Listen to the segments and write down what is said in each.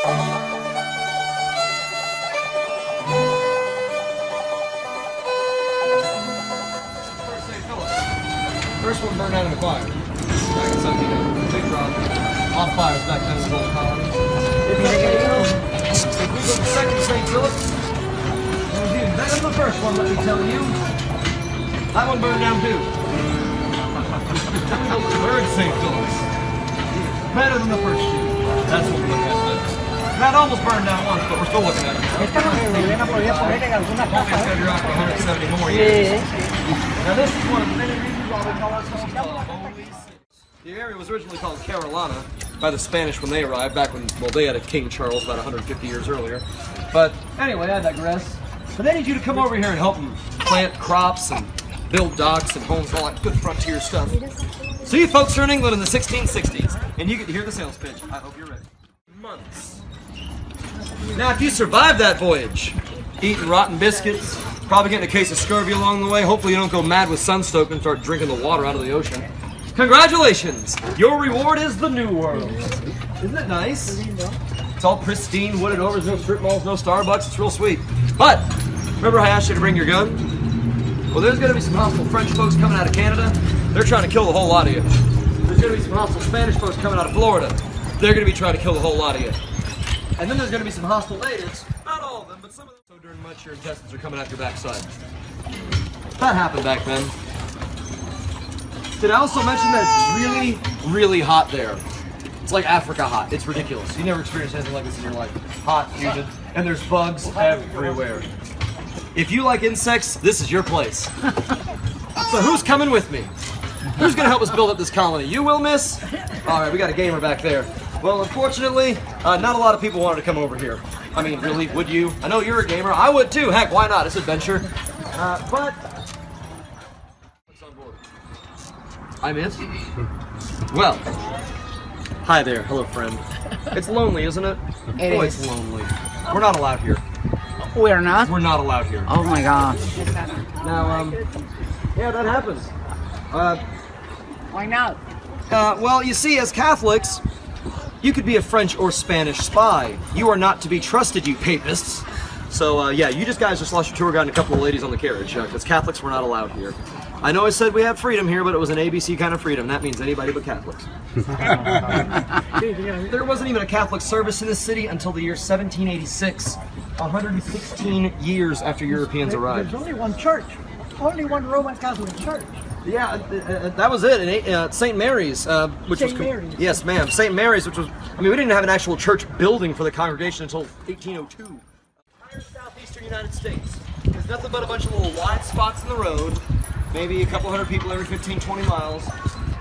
First one burned out in the fire. Back in 17, big drop. On fires back then in the old colonies. If we go to second St. Philip, it was even better than the first one, let me tell you. That one burned down too. Then we go to third St. Philip's. Better than the first two. That's what we're looking at next. That almost burned down once, but we're still looking at it. Only it's going to drop 170 more years. Now this is one of the many reasons why we call ourselves the area was originally called Carolina by the Spanish when they arrived, back when, well, they had a King Charles about 150 years earlier. But anyway, I digress. But they need you to come over here and help them plant crops and build docks and homes and all that good frontier stuff. So you folks are in England in the 1660s, and you get to hear the sales pitch. I hope you're ready. Months. Now, if you survive that voyage, eating rotten biscuits, probably getting a case of scurvy along the way, hopefully you don't go mad with sunstroke and start drinking the water out of the ocean. Congratulations! Your reward is the New World. Isn't it nice? It's all pristine, wooded over, there's no strip malls, no Starbucks, it's real sweet. But, remember I asked you to bring your gun? Well, there's going to be some hostile French folks coming out of Canada. They're trying to kill the whole lot of you. There's going to be some hostile Spanish folks coming out of Florida. They're going to be trying to kill the whole lot of you. And then there's going to be some hostile natives. Not all of them, but some of them. So during much, your intestines are coming out your backside. That happened back then. Did I also mention that it's really, really hot there? It's like Africa hot. It's ridiculous. You never experienced anything like this in your life. Hot, humid, and there's bugs everywhere. If you like insects, this is your place. So who's coming with me? Who's going to help us build up this colony? You will, miss? All right, we got a gamer back there. Well, unfortunately, not a lot of people wanted to come over here. I mean, really, would you? I know you're a gamer. I would too. Heck, why not? It's adventure. But what's on board? I'm it. Well, hi there. Hello, friend. It's lonely, isn't it? It is. It's lonely. We're not allowed here. We're not? We're not allowed here. Oh my gosh. Now, yeah, that happens. Why not? Well, you see, as Catholics, you could be a French or Spanish spy. You are not to be trusted, you papists. So, yeah, you guys just lost your tour guide and a couple of ladies on the carriage, because Catholics were not allowed here. I know I said we have freedom here, but it was an ABC kind of freedom. That means anybody but Catholics. There wasn't even a Catholic service in this city until the year 1786, 116 years after Europeans arrived. There's only one church, only one Roman Catholic church. Yeah, that was it. St. Mary's, which St. Mary's. Yes, ma'am. St. Mary's, which was, I mean, we didn't have an actual church building for the congregation until 1802. Entire southeastern United States. There's nothing but a bunch of little wide spots in the road, maybe a couple hundred people every 15, 20 miles,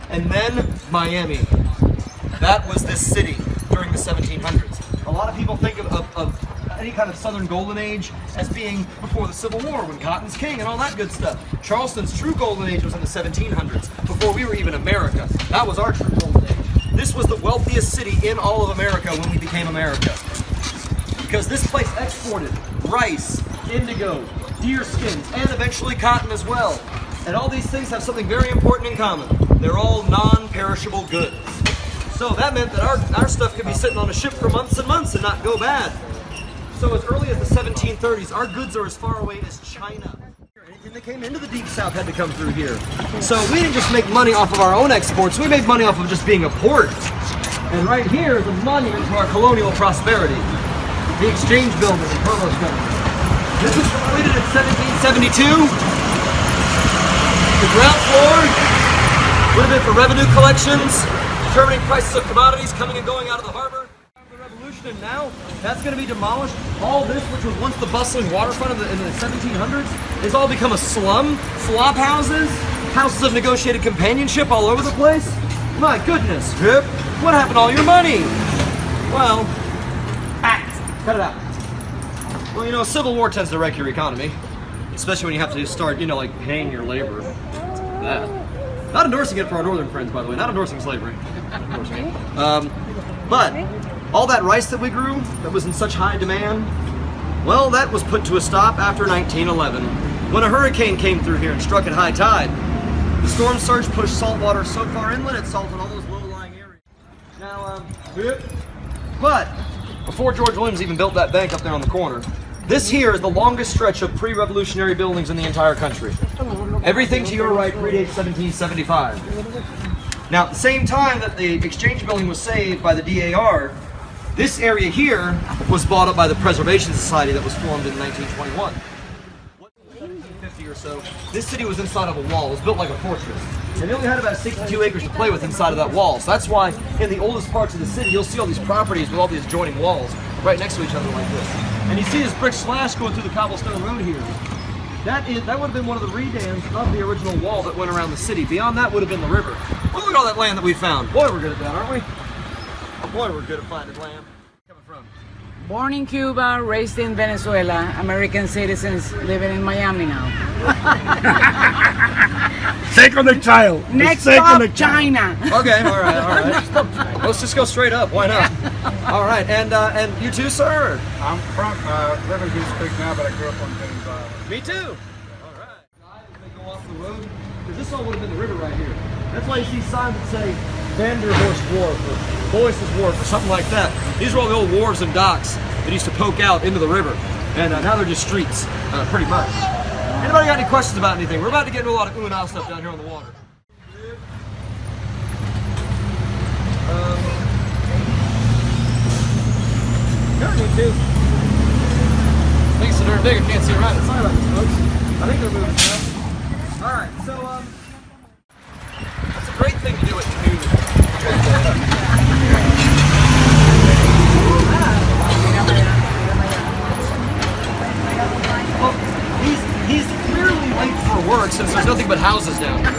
and then Miami. That was this city during the 1700s. A lot of people think of any kind of Southern Golden Age as being before the Civil War, when Cotton's king and all that good stuff. Charleston's true Golden Age was in the 1700s, before we were even America. That was our true Golden Age. This was the wealthiest city in all of America when we became America. Because this place exported rice, indigo, deer skins, and eventually cotton as well. And all these things have something very important in common. They're all non-perishable goods. So that meant that our stuff could be sitting on a ship for months and months and not go bad. So as early as the 1730s, our goods are as far away as China. Anything that came into the Deep South had to come through here. So we didn't just make money off of our own exports, we made money off of just being a port. And right here is a monument to our colonial prosperity. The Exchange Building in Provost County. This was completed in 1772. The ground floor would have been for revenue collections, determining prices of commodities coming and going out of the harbor. And now that's going to be demolished. All this, which was once the bustling waterfront in the 1700s, has all become a slum. Flop houses, houses of negotiated companionship all over the place. My goodness, Rip, what happened to all your money? Well, cut it out. Well, you know, Civil War tends to wreck your economy, especially when you have to start, you know, like paying your labor. That. Not endorsing it for our northern friends, by the way. Not endorsing slavery. But all that rice that we grew, that was in such high demand, well, that was put to a stop after 1911, when a hurricane came through here and struck at high tide. The storm surge pushed salt water so far inland it salted all those low-lying areas. Now, but before George Williams even built that bank up there on the corner. This here is the longest stretch of pre-revolutionary buildings in the entire country. Everything to your right predates 1775. Now, at the same time that the Exchange Building was saved by the DAR, this area here was bought up by the Preservation Society that was formed in 1921. 1750 or so, this city was inside of a wall. It was built like a fortress. And they only had about 62 acres to play with inside of that wall. So that's why in the oldest parts of the city, you'll see all these properties with all these adjoining walls right next to each other like this. And you see this brick slash going through the cobblestone road here. That would have been one of the redams of the original wall that went around the city. Beyond that would have been the river. Well, look at all that land that we found. Boy, we're good at that, aren't we? Boy, we're good at finding land. Coming from? Born in Cuba, raised in Venezuela, American citizens living in Miami now. Second child. Next stop, China. Okay, all right. Let's just go straight up. Why not? All right, and you too, sir? I'm from live in Goose Creek now, but I grew up on Ben's Island. Me too. All right. They go off the road because this all would have been the river right here. That's why you see signs that say Vanderhorst Wharf or Boyce's Wharf or something like that. These were all the old wharves and docks that used to poke out into the river, and now they're just streets, pretty much. Anybody got any questions about anything? We're about to get into a lot of ooh and ah stuff down here on the water. Me too. Things so darn big I can't see around it. Sorry about this, folks. I think they're moving now. All right, so that's a great thing to do at noon. Well, he's clearly late for work since there's nothing but houses down here.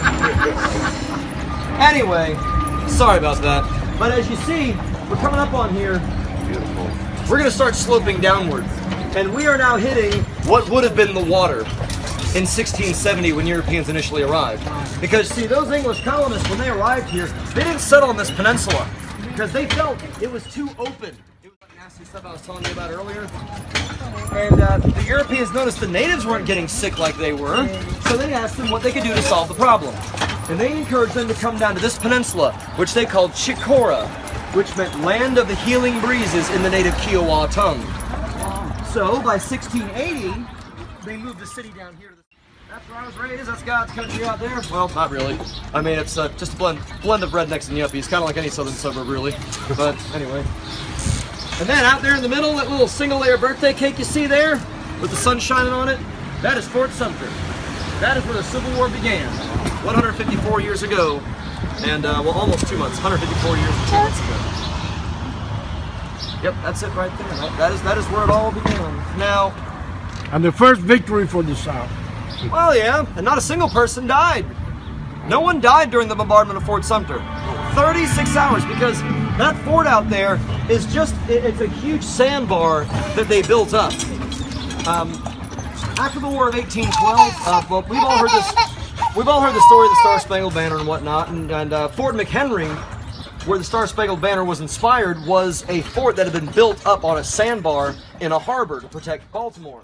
Anyway, sorry about that. But as you see, we're coming up on here. Beautiful. We're going to start sloping downward. And we are now hitting what would have been the water in 1670 when Europeans initially arrived. Because, see, those English colonists, when they arrived here, they didn't settle on this peninsula because they felt it was too open. It was like nasty stuff I was telling you about earlier. And the Europeans noticed the natives weren't getting sick like they were, so they asked them what they could do to solve the problem. And they encouraged them to come down to this peninsula, which they called Chicora, which meant land of the healing breezes in the native Kiowa tongue. So, by 1680, they moved the city down here. That's where I was raised. That's God's country out there. Well, not really. I mean, it's just a blend of rednecks and yuppies, kind of like any southern suburb, really. But anyway. And then out there in the middle, that little single-layer birthday cake you see there, with the sun shining on it, that is Fort Sumter. That is where the Civil War began, 154 years ago, and well, almost 2 months, 154 years and 2 months ago. Yep, that's it right there. That is where it all began. Now, And the first victory for the South. well, yeah, and not a single person died. No one died during the bombardment of Fort Sumter. 36 hours, because that fort out there is just, it's a huge sandbar that they built up. After the War of 1812, well, we've all heard the story of the Star-Spangled Banner and whatnot, and Fort McHenry, where the Star-Spangled Banner was inspired, was a fort that had been built up on a sandbar in a harbor to protect Baltimore.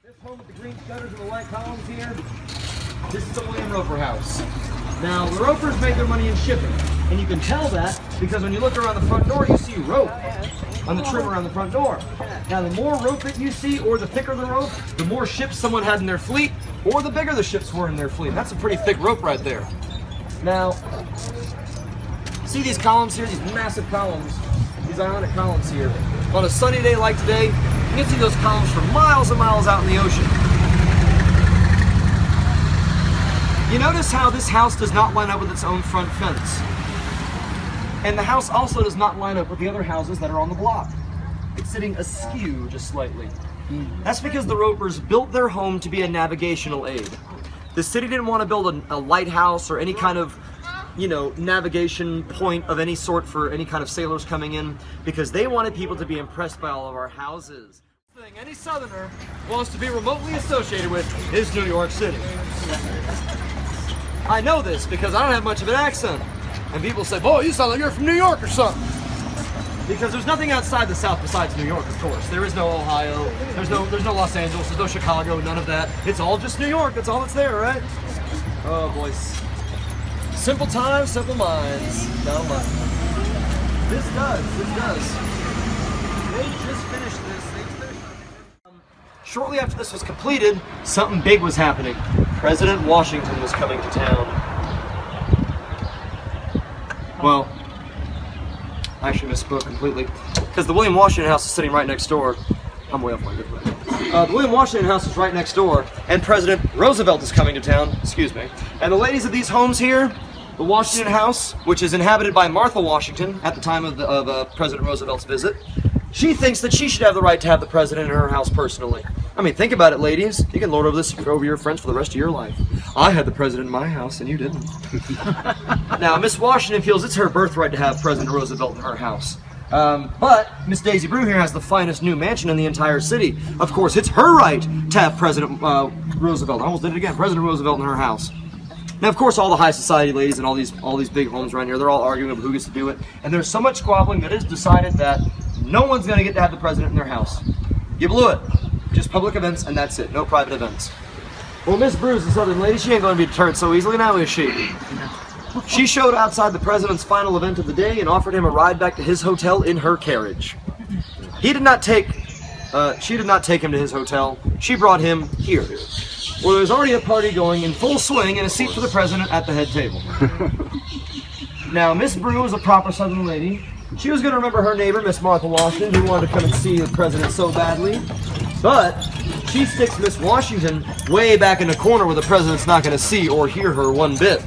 This home with the green shutters and the white columns here, this is the William Roper House. Now, the Ropers made their money in shipping, and you can tell that because when you look around the front door, you see rope on the trim around the front door. Now, the more rope that you see, or the thicker the rope, the more ships someone had in their fleet, or the bigger the ships were in their fleet. That's a pretty thick rope right there. Now, see these columns here, these massive columns, these ionic columns here. On a sunny day like today, you can see those columns for miles and miles out in the ocean. You notice how this house does not line up with its own front fence. And the house also does not line up with the other houses that are on the block. It's sitting askew just slightly. That's because the Ropers built their home to be a navigational aid. The city didn't want to build a lighthouse or any kind of, you know, navigation point of any sort for any kind of sailors coming in, because they wanted people to be impressed by all of our houses. The thing any southerner wants to be remotely associated with is New York City. I know this because I don't have much of an accent. And people say, boy, you sound like you're from New York or something. Because there's nothing outside the South besides New York, of course. There is no Ohio, there's no Los Angeles, there's no Chicago, none of that. It's all just New York, that's all that's there, right? Oh, boys. Simple times, simple minds. No money. This does. They just shortly after this was completed, something big was happening. President Washington was coming to town. Well, I actually misspoke completely, because the William Washington House is sitting right next door. I'm way off my good way. The William Washington House is right next door, and President Roosevelt is coming to town. Excuse me. And the ladies of these homes here, the Washington House, which is inhabited by Martha Washington at the time of President Roosevelt's visit, she thinks that she should have the right to have the president in her house personally. I mean, think about it, ladies. You can lord over this over your friends for the rest of your life. I had the president in my house, and you didn't. Now, Miss Washington feels it's her birthright to have President Roosevelt in her house. But Miss Daisy Brew here has the finest new mansion in the entire city. Of course, it's her right to have President Roosevelt. I almost did it again. President Roosevelt in her house. Now, of course, all the high society ladies and all these big homes around here, they're all arguing over who gets to do it. And there's so much squabbling that it's decided that no one's going to get to have the president in their house. You blew it. Just public events, and that's it. No private events. Well, Miss Brew's the Southern lady. She ain't going to be deterred so easily, now is she? She showed outside the president's final event of the day and offered him a ride back to his hotel in her carriage. She did not take him to his hotel. She brought him here, where there was already a party going in full swing and a seat for the president at the head table. Now, Miss Brew was a proper Southern lady. She was going to remember her neighbor, Miss Martha Washington, who wanted to come and see the president so badly. But she sticks Miss Washington way back in the corner where the president's not going to see or hear her one bit.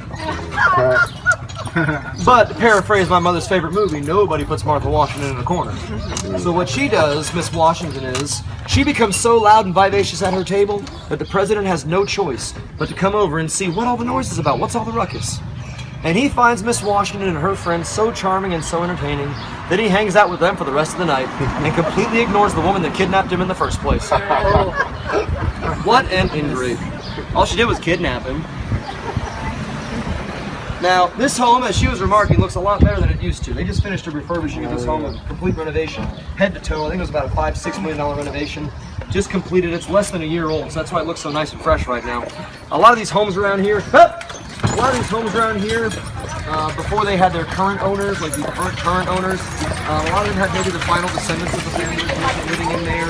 But to paraphrase my mother's favorite movie, nobody puts Martha Washington in a corner. So what she does, Miss Washington, is she becomes so loud and vivacious at her table that the president has no choice but to come over and see what all the noise is about, what's all the ruckus. And he finds Miss Washington and her friends so charming and so entertaining that he hangs out with them for the rest of the night and completely ignores the woman that kidnapped him in the first place. What an ingrate. All she did was kidnap him. Now, this home, as she was remarking, looks a lot better than it used to. They just finished a refurbishing of this home, a complete renovation, head to toe. I think it was about a $5-6 million renovation. Just completed. It's less than a year old, so that's why it looks so nice and fresh right now. A lot of these homes around here, before they had their current owners, like the current owners, a lot of them had maybe the final descendants of the family living in there.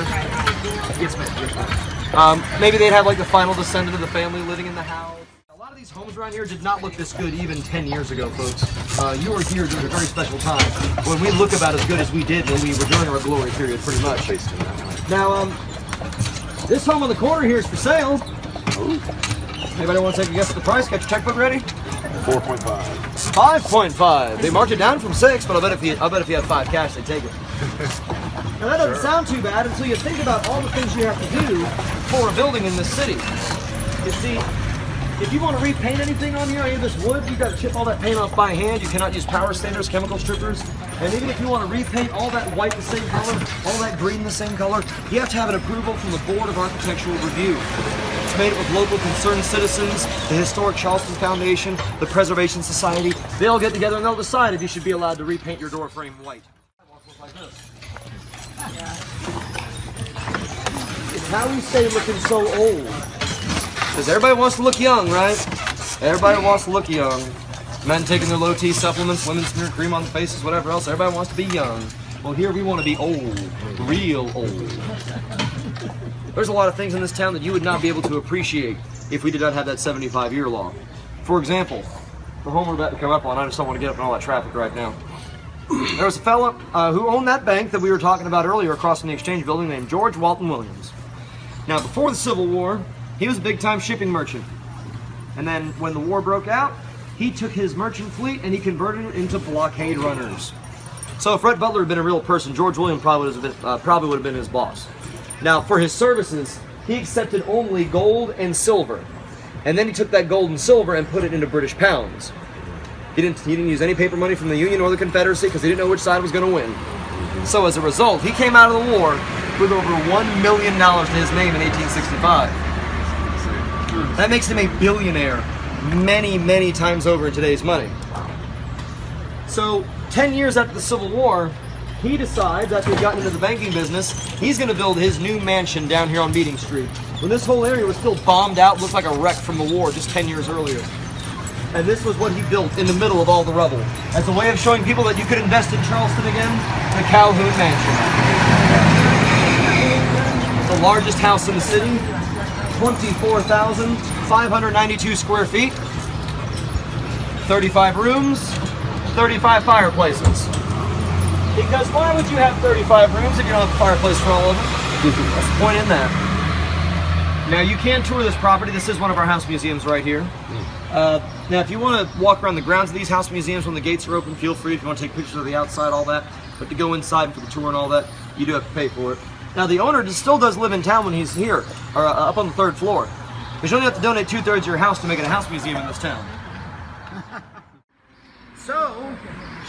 Yes, ma'am. Maybe they'd have like the final descendant of the family living in the house. A lot of these homes around here did not look this good even 10 years ago, folks. You were here during a very special time when we look about as good as we did when we were during our glory period, pretty much. Now, this home on the corner here is for sale. Anybody want to take a guess at the price? Got your checkbook ready? 4.5. 5.5. They marked it down from 6, but I bet if you had 5 cash, they'd take it. Now that doesn't sound too bad until you think about all the things you have to do for a building in this city. You see, if you want to repaint anything on here, any of this wood, you've got to chip all that paint off by hand. You cannot use power stainers, chemical strippers. And even if you want to repaint all that white the same color, all that green the same color, you have to have an approval from the Board of Architectural Review. It's made up of local concerned citizens, the Historic Charleston Foundation, the Preservation Society. They all get together and they'll decide if you should be allowed to repaint your door frame white. Like this. It's how we stay looking so old. Because everybody wants to look young, right? Everybody wants to look young. Men taking their low T supplements, women smearing cream on the faces, whatever else. Everybody wants to be young. Well, here we want to be old, real old. There's a lot of things in this town that you would not be able to appreciate if we did not have that 75-year law. For example, the home we're about to come up on, I just don't want to get up in all that traffic right now. There was a fella who owned that bank that we were talking about earlier across from the Exchange Building named George Walton Williams. Now, before the Civil War, he was a big-time shipping merchant. And then when the war broke out, he took his merchant fleet and he converted it into blockade runners. So if Rhett Butler had been a real person, George Williams probably would have been his boss. Now, for his services, he accepted only gold and silver. And then he took that gold and silver and put it into British pounds. He didn't use any paper money from the Union or the Confederacy because he didn't know which side was going to win. So as a result, he came out of the war with over $1 million to his name in 1865. That makes him a billionaire many, many times over in today's money. So 10 years after the Civil War, he decides, after he's gotten into the banking business, he's going to build his new mansion down here on Meeting Street. When this whole area was still bombed out, looked like a wreck from the war just 10 years earlier. And this was what he built in the middle of all the rubble. As a way of showing people that you could invest in Charleston again, the Calhoun Mansion. the largest house in the city, 24,592 square feet, 35 rooms, 35 fireplaces. Because why would you have 35 rooms if you don't have a fireplace for all of them? That's the point in that. Now you can tour this property. This is one of our house museums right here. Now if you want to walk around the grounds of these house museums when the gates are open, feel free. If you want to take pictures of the outside, all that. But to go inside and for the tour and all that, you do have to pay for it. Now the owner still does live in town when he's here, or up on the 3rd floor. But you only have to donate 2/3 of your house to make it a house museum in this town. So,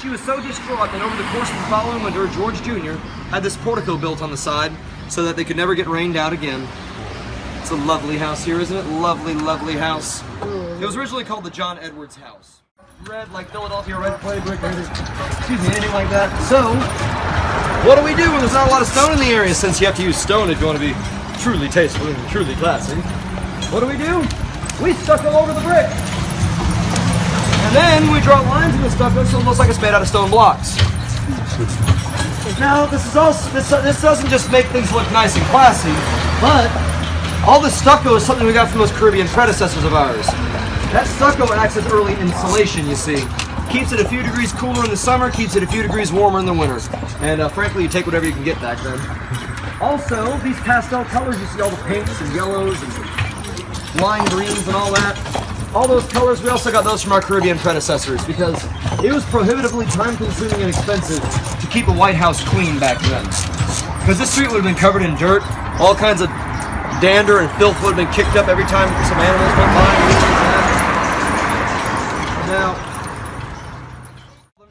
she was so distraught that over the course of the following winter, George Jr. had this portico built on the side so that they could never get rained out again. It's a lovely house here, isn't it? Lovely, lovely house. It was originally called the John Edwards House. Red, like Philadelphia red clay brick, excuse me, anything like that. So, what do we do when there's not a lot of stone in the area, since you have to use stone if you want to be truly tasteful and truly classy? What do? We stucco over the brick. And then we draw lines in the stucco so it looks like it's made out of stone blocks. Now, this doesn't just make things look nice and classy, but all this stucco is something we got from those Caribbean predecessors of ours. That stucco acts as early insulation, you see. Keeps it a few degrees cooler in the summer, keeps it a few degrees warmer in the winter. And frankly, you take whatever you can get back then. Also, these pastel colors, you see all the pinks and yellows and lime greens and all that. All those colors, we also got those from our Caribbean predecessors because it was prohibitively time-consuming and expensive to keep a White House clean back then. Because this street would have been covered in dirt, all kinds of dander and filth would have been kicked up every time some animals went by. Now,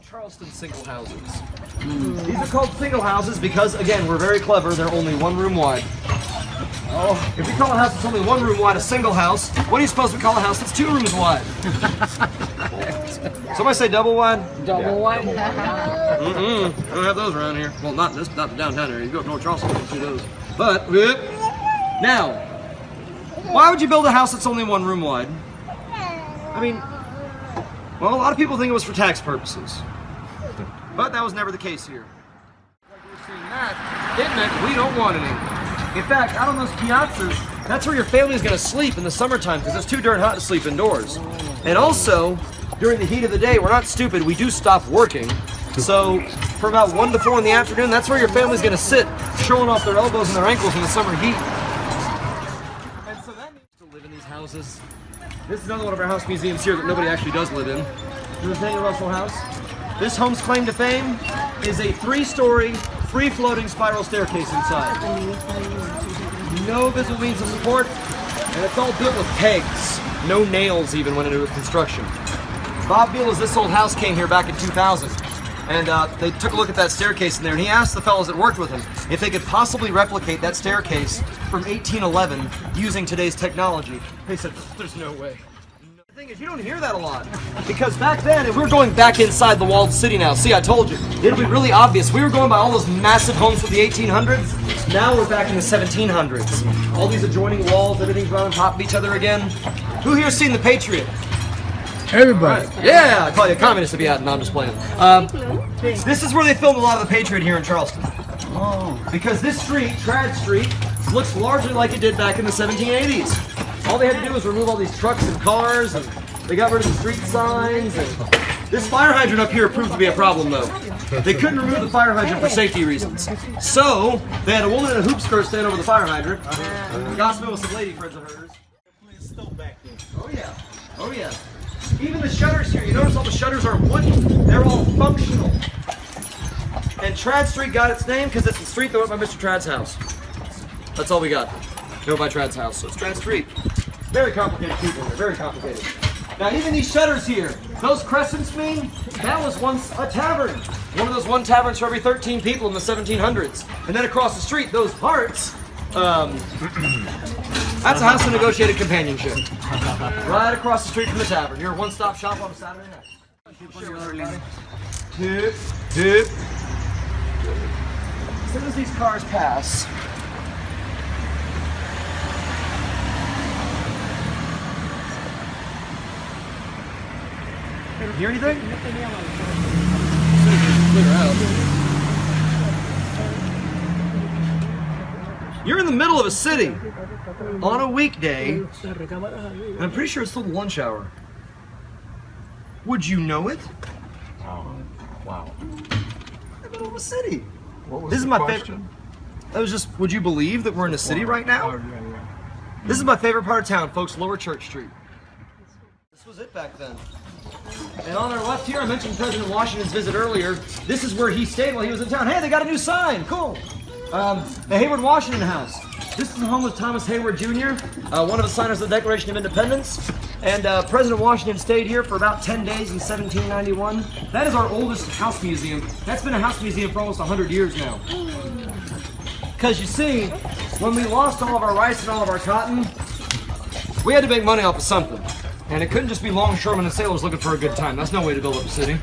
Charleston single houses. These are called single houses because, again, we're very clever. They're only 1 room wide. Oh, if we call a house that's only 1 room wide a single house, what are you supposed to call a house that's 2 rooms wide? Somebody say double wide? Double wide? We don't have those around here. Well, not the downtown area. You go up North Charleston, you can see those. But, now, why would you build a house that's only 1 room wide? I mean, well, a lot of people think it was for tax purposes. But that was never the case here. Like we're seeing that, it meant we don't want any. In fact, out on those piazzas, that's where your family's going to sleep in the summertime because it's too darn hot to sleep indoors. And also, during the heat of the day, we're not stupid, we do stop working. So, for about 1 to 4 in the afternoon, that's where your family's going to sit, showing off their elbows and their ankles in the summer heat. And so that means to live in these houses. This is another one of our house museums here that nobody actually does live in. This is Daniel Russell House. This home's claim to fame is a 3-story, free-floating spiral staircase inside. No visible means of support, and it's all built with pegs. No nails even went into its construction. Bob Beal, as this old house came here back in 2000, and they took a look at that staircase in there, and he asked the fellows that worked with him if they could possibly replicate that staircase from 1811 using today's technology. They said, there's no way. The thing is, you don't hear that a lot, because back then, if we're going back inside the walled city now, see, I told you, it'll be really obvious. We were going by all those massive homes from the 1800s, now we're back in the 1700s. All these adjoining walls, everything's running on top of each other again. Who here's seen The Patriot? Everybody. Right. Yeah, I call you a communist if you hadn't. No, I'm just playing. This is where they filmed a lot of The Patriot here in Charleston. Oh. Because this street, Trad Street, looks largely like it did back in the 1780s. All they had to do was remove all these trucks and cars, and they got rid of the street signs. And this fire hydrant up here proved to be a problem, though. They couldn't remove the fire hydrant for safety reasons. So, they had a woman in a hoop skirt stand over the fire hydrant. Gossiping with some lady friends of hers. Oh, yeah. Oh, yeah. Even the shutters here, you notice all the shutters are wooden. They're all functional. And Trad Street got its name because it's the street that went by Mr. Trad's house. That's all we got. Go by Trad's house, so it's Trad Street. Very complicated people here, very complicated. Now even these shutters here, those crescents mean that was once a tavern. One of those 1 taverns for every 13 people in the 1700s. And then across the street, those hearts, that's a house of negotiated companionship. Right across the street from the tavern. You're a one-stop shop on a Saturday night. Hip, hip. As soon as these cars pass, hear anything? Clear out. You're in the middle of a city on a weekday, and I'm pretty sure it's still the lunch hour. Would you know it? Wow. In the middle of a city. What was This is the my question? favorite. That was just, would you believe that we're in a city right now? Oh, yeah. This is my favorite part of town, folks, Lower Church Street. This was it back then. And on our left here, I mentioned President Washington's visit earlier. This is where he stayed while he was in town. Hey, they got a new sign. Cool. The Hayward Washington House. This is the home of Thomas Hayward Jr., one of the signers of the Declaration of Independence. And President Washington stayed here for about 10 days in 1791. That is our oldest house museum. That's been a house museum for almost 100 years now. Because you see, when we lost all of our rice and all of our cotton, we had to make money off of something. And it couldn't just be longshoremen and sailors looking for a good time. That's no way to build up a city.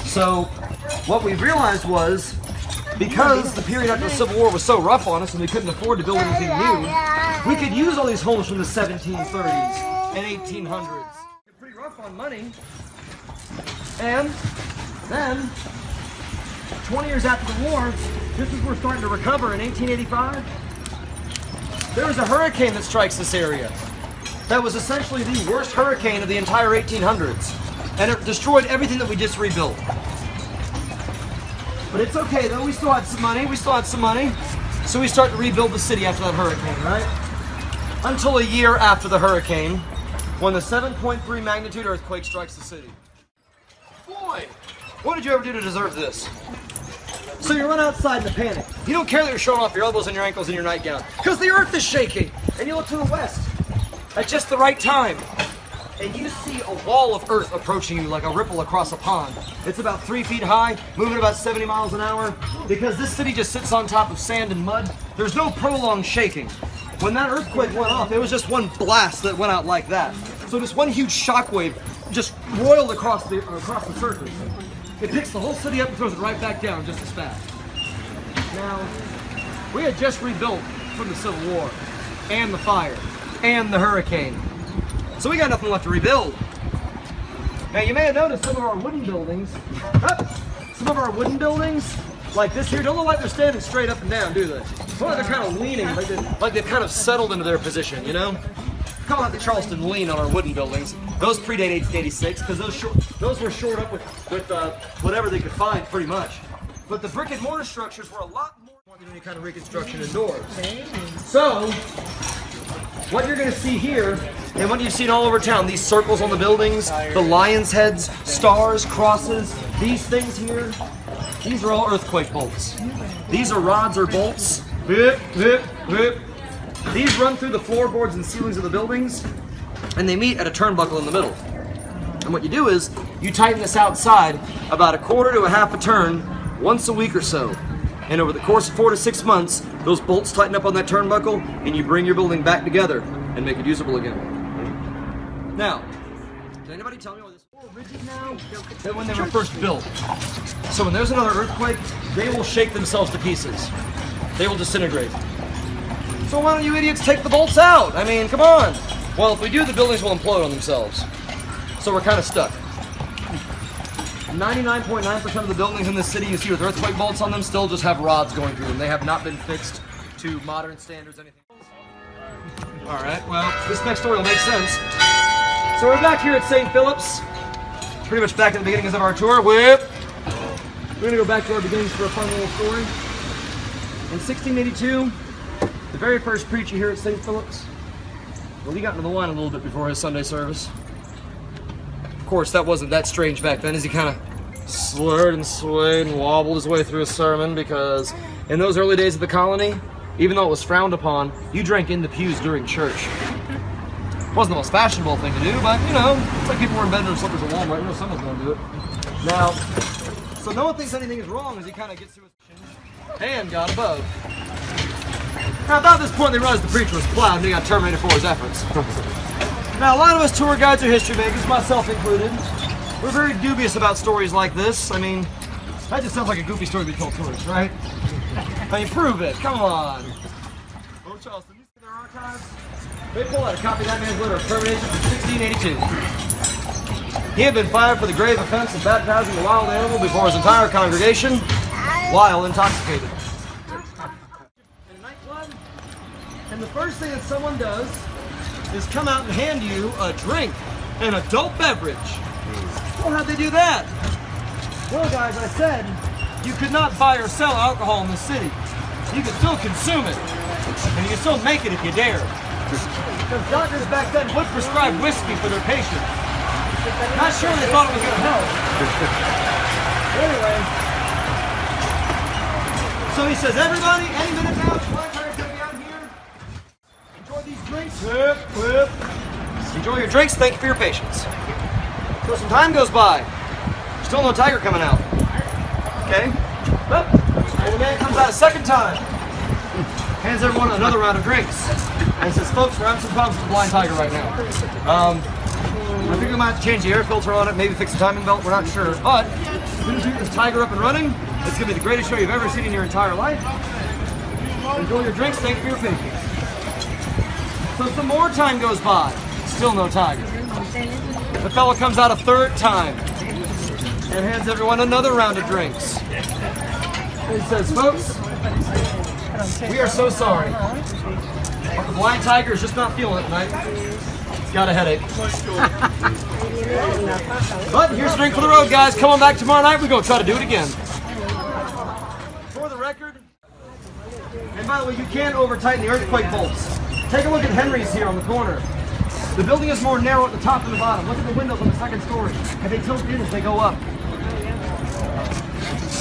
So what we realized was, because the period after the Civil War was so rough on us and we couldn't afford to build anything new, we could use all these homes from the 1730s and 1800s. Pretty rough on money. And then, 20 years after the war, just as we're starting to recover in 1885, there was a hurricane that strikes this area. That was essentially the worst hurricane of the entire 1800s. And it destroyed everything that we just rebuilt. But it's okay though, we still had some money. So we start to rebuild the city after that hurricane, right? Until a year after the hurricane, when the 7.3 magnitude earthquake strikes the city. Boy, what did you ever do to deserve this? So you run outside in a panic. You don't care that you're showing off your elbows and your ankles in your nightgown, because the earth is shaking, and you look to the west at just the right time, and you see a wall of earth approaching you like a ripple across a pond. It's about 3 feet high, moving about 70 miles an hour. Because this city just sits on top of sand and mud, there's no prolonged shaking. When that earthquake went off, it was just one blast that went out like that. So just one huge shockwave just roiled across the surface. It picks the whole city up and throws it right back down just as fast. Now, we had just rebuilt from the Civil War, and the fire, and the hurricane. So we got nothing left to rebuild. Now you may have noticed some of our wooden buildings, like this here, don't look like they're standing straight up and down, do they? Look like they're kind of leaning, like they've kind of settled into their position, you know? We call it the Charleston lean on our wooden buildings. Those predate 1886 because those were shored up with whatever they could find, pretty much. But the brick and mortar structures were a lot more than any kind of reconstruction indoors. So, what you're going to see here, and what you've seen all over town, these circles on the buildings, the lion's heads, stars, crosses, these things here, these are all earthquake bolts. These are rods or bolts. These run through the floorboards and ceilings of the buildings, and they meet at a turnbuckle in the middle. And what you do is, you tighten this outside about a quarter to a half a turn once a week or so. And over the course of 4 to 6 months, those bolts tighten up on that turnbuckle, and you bring your building back together and make it usable again. Now, did anybody tell me why this is more rigid now than when they were first built? So when there's another earthquake, they will shake themselves to pieces. They will disintegrate. So why don't you idiots take the bolts out? I mean, come on. Well, if we do, the buildings will implode on themselves. So we're kind of stuck. 99.9% of the buildings in this city you see with earthquake bolts on them still just have rods going through them. They have not been fixed to modern standards, anything. All right, well, this next story will make sense. So we're back here at St. Philip's, pretty much back at the beginnings of our tour. We're gonna go back to our beginnings for a fun little story. In 1682, the very first preacher here at St. Philip's, well, he got into the wine a little bit before his Sunday service. Of course, that wasn't that strange back then, as he kind of slurred and swayed and wobbled his way through his sermon, because in those early days of the colony, even though it was frowned upon, you drank in the pews during church. It wasn't the most fashionable thing to do, but, you know, it's like people were in bed in their slippers at Walmart. You know someone's going to do it. Now, so no one thinks anything is wrong as he kind of gets to his and got above. Now, about this point, they realized the preacher was plowed and he got terminated for his efforts. Now, a lot of us tour guides are history makers, myself included. We're very dubious about stories like this. I mean, that just sounds like a goofy story to be told tourists, right? I mean, prove it. Come on. Oh, Charleston, you see their archives? They pulled out a copy of that man's letter of termination from 1682. He had been fired for the grave offense of baptizing a wild animal before his entire congregation while intoxicated. In a nightclub, And the first thing that someone does is come out and hand you a drink, an adult beverage. Well, how'd they do that? Well, guys, I said you could not buy or sell alcohol in the city. You could still consume it, and you could still make it if you dare. Because doctors back then would prescribe whiskey for their patients. Not sure they thought it was going to help. Anyway, so he says, everybody, any minute now, blind tiger's going to be out here. Enjoy these drinks. Enjoy your drinks. Thank you for your patience. So some time goes by. Still no tiger coming out. Okay. And the man comes out a second time. Hands everyone another round of drinks. And says, folks, we're having some problems with the blind tiger right now. I think we might have to change the air filter on it, maybe fix the timing belt, we're not sure. But as soon as we get this tiger up and running, it's going to be the greatest show you've ever seen in your entire life. Enjoy your drinks, thank you for your patience. So some more time goes by, still no tiger. The fella comes out a third time and hands everyone another round of drinks. He says, folks, we are so sorry. The blind tiger is just not feeling it tonight. He's got a headache. But here's a drink for the road, guys. Come on back tomorrow night. We're going to try to do it again. For the record, and by the way, you can over-tighten the earthquake bolts. Take a look at Henry's here on the corner. The building is more narrow at the top than the bottom. Look at the windows on the second story. And they tilt in as they go up.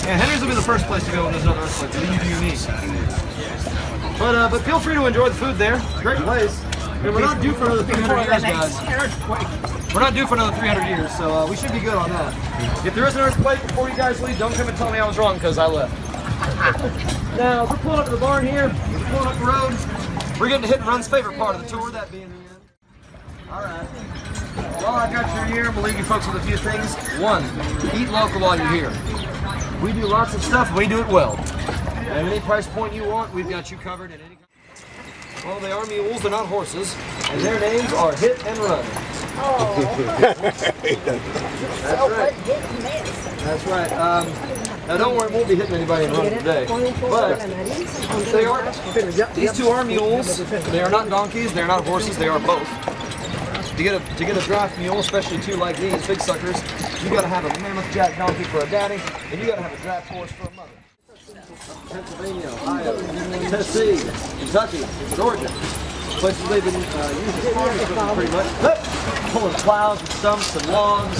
Yeah, Henry's will be the first place to go when there's another earthquake. So you do you need. But feel free to enjoy the food there. It's a great place. And we're not due for another 300 years, guys. We're not due for another 300 years, so we should be good on that. If there is an earthquake before you guys leave, don't come and tell me I was wrong because I left. Now, we're pulling up to the barn here. We're pulling up the road. We're getting to hit and run's favorite part of the tour, that being the end. All right. Well, I got you here. We'll leave you folks with a few things. One, eat local while you're here. We do lots of stuff, and we do it well. At any price point you want, we've got you covered at any. Well, they are mules, they're not horses, and their names are Hit and Run. Oh. That's right. Now don't worry, we won't be hitting anybody and running today. But they are. These two are mules. They are not donkeys. They are not horses. They are both. To get a draft mule, especially two like these big suckers, you got to have a mammoth jack donkey for a daddy, and you got to have a draft horse for a mother. Pennsylvania, Ohio, Tennessee, Kentucky, Georgia. Places they've been using farms pretty much. Pulling plows and stumps and logs,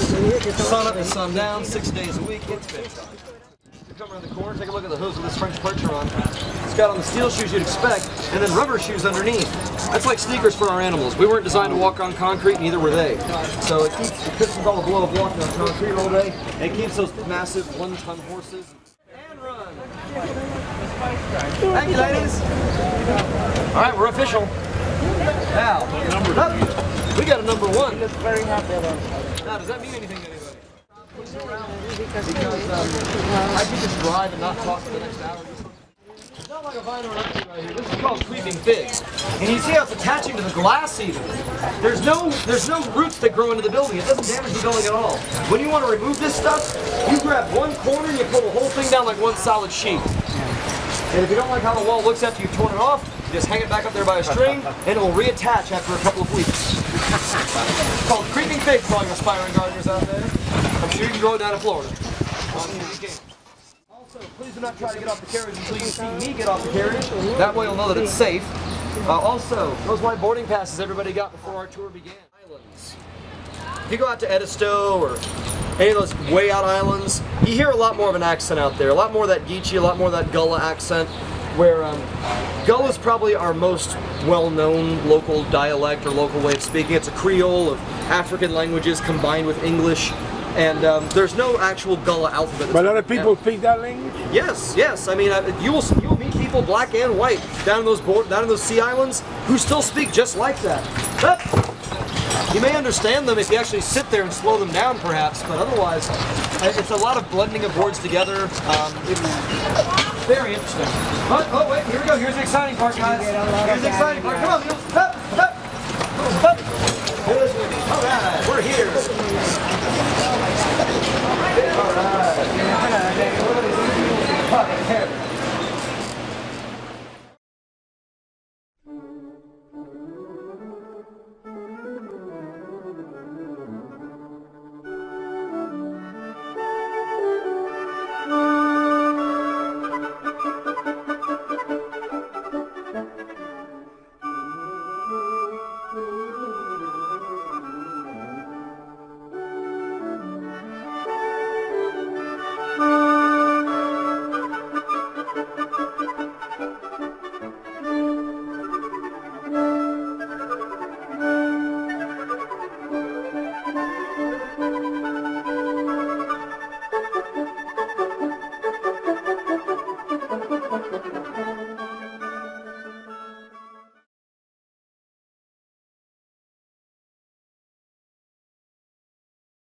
sun up and sun down, 6 days a week. It's fixed. You come around the corner, take a look at the hooves of this French Percheron. It's got on the steel shoes you'd expect, and then rubber shoes underneath. That's like sneakers for our animals. We weren't designed to walk on concrete, neither were they. So it keeps them all the blow of walking on concrete all day, and it keeps those massive 1-ton horses. And run. Thank you, ladies. All right, we're official. Now, numbered up. We got a number one. Very happy about it. Now, does that mean anything to anybody? Because I can just drive and not talk for the next hour. It's not like a vine or an onion right here. This is called creeping figs. And you see how it's attaching to the glass even. There's no roots that grow into the building. It doesn't damage the building at all. When you want to remove this stuff, you grab one corner and you pull the whole thing down like one solid sheet. And if you don't like how the wall looks after you've torn it off, you just hang it back up there by a string and it will reattach after a couple of weeks. It's called creeping figs for all your aspiring gardeners out there. I'm sure you can grow it down in Florida. Also, please do not try to get off the carriage until you see me get off the carriage. That way you'll know that it's safe. Also, those white boarding passes everybody got before our tour began. Islands. If you go out to Edisto or any of those way out islands, you hear a lot more of an accent out there. A lot more of that Geechee, a lot more of that Gullah accent. Where Gullah is probably our most well-known local dialect or local way of speaking. It's a Creole of African languages combined with English. And there's no actual Gullah alphabet. But other people speak that language? Yes, yes. I mean, you will meet people, black and white, down in those sea islands, who still speak just like that. But you may understand them if you actually sit there and slow them down, perhaps. But otherwise, it's a lot of blending of words together. It's very interesting. Oh, wait, here we go. Here's the exciting part, guys. Here's the exciting part. Come on, Miel. Up, up. Up. All right, we're here. All right.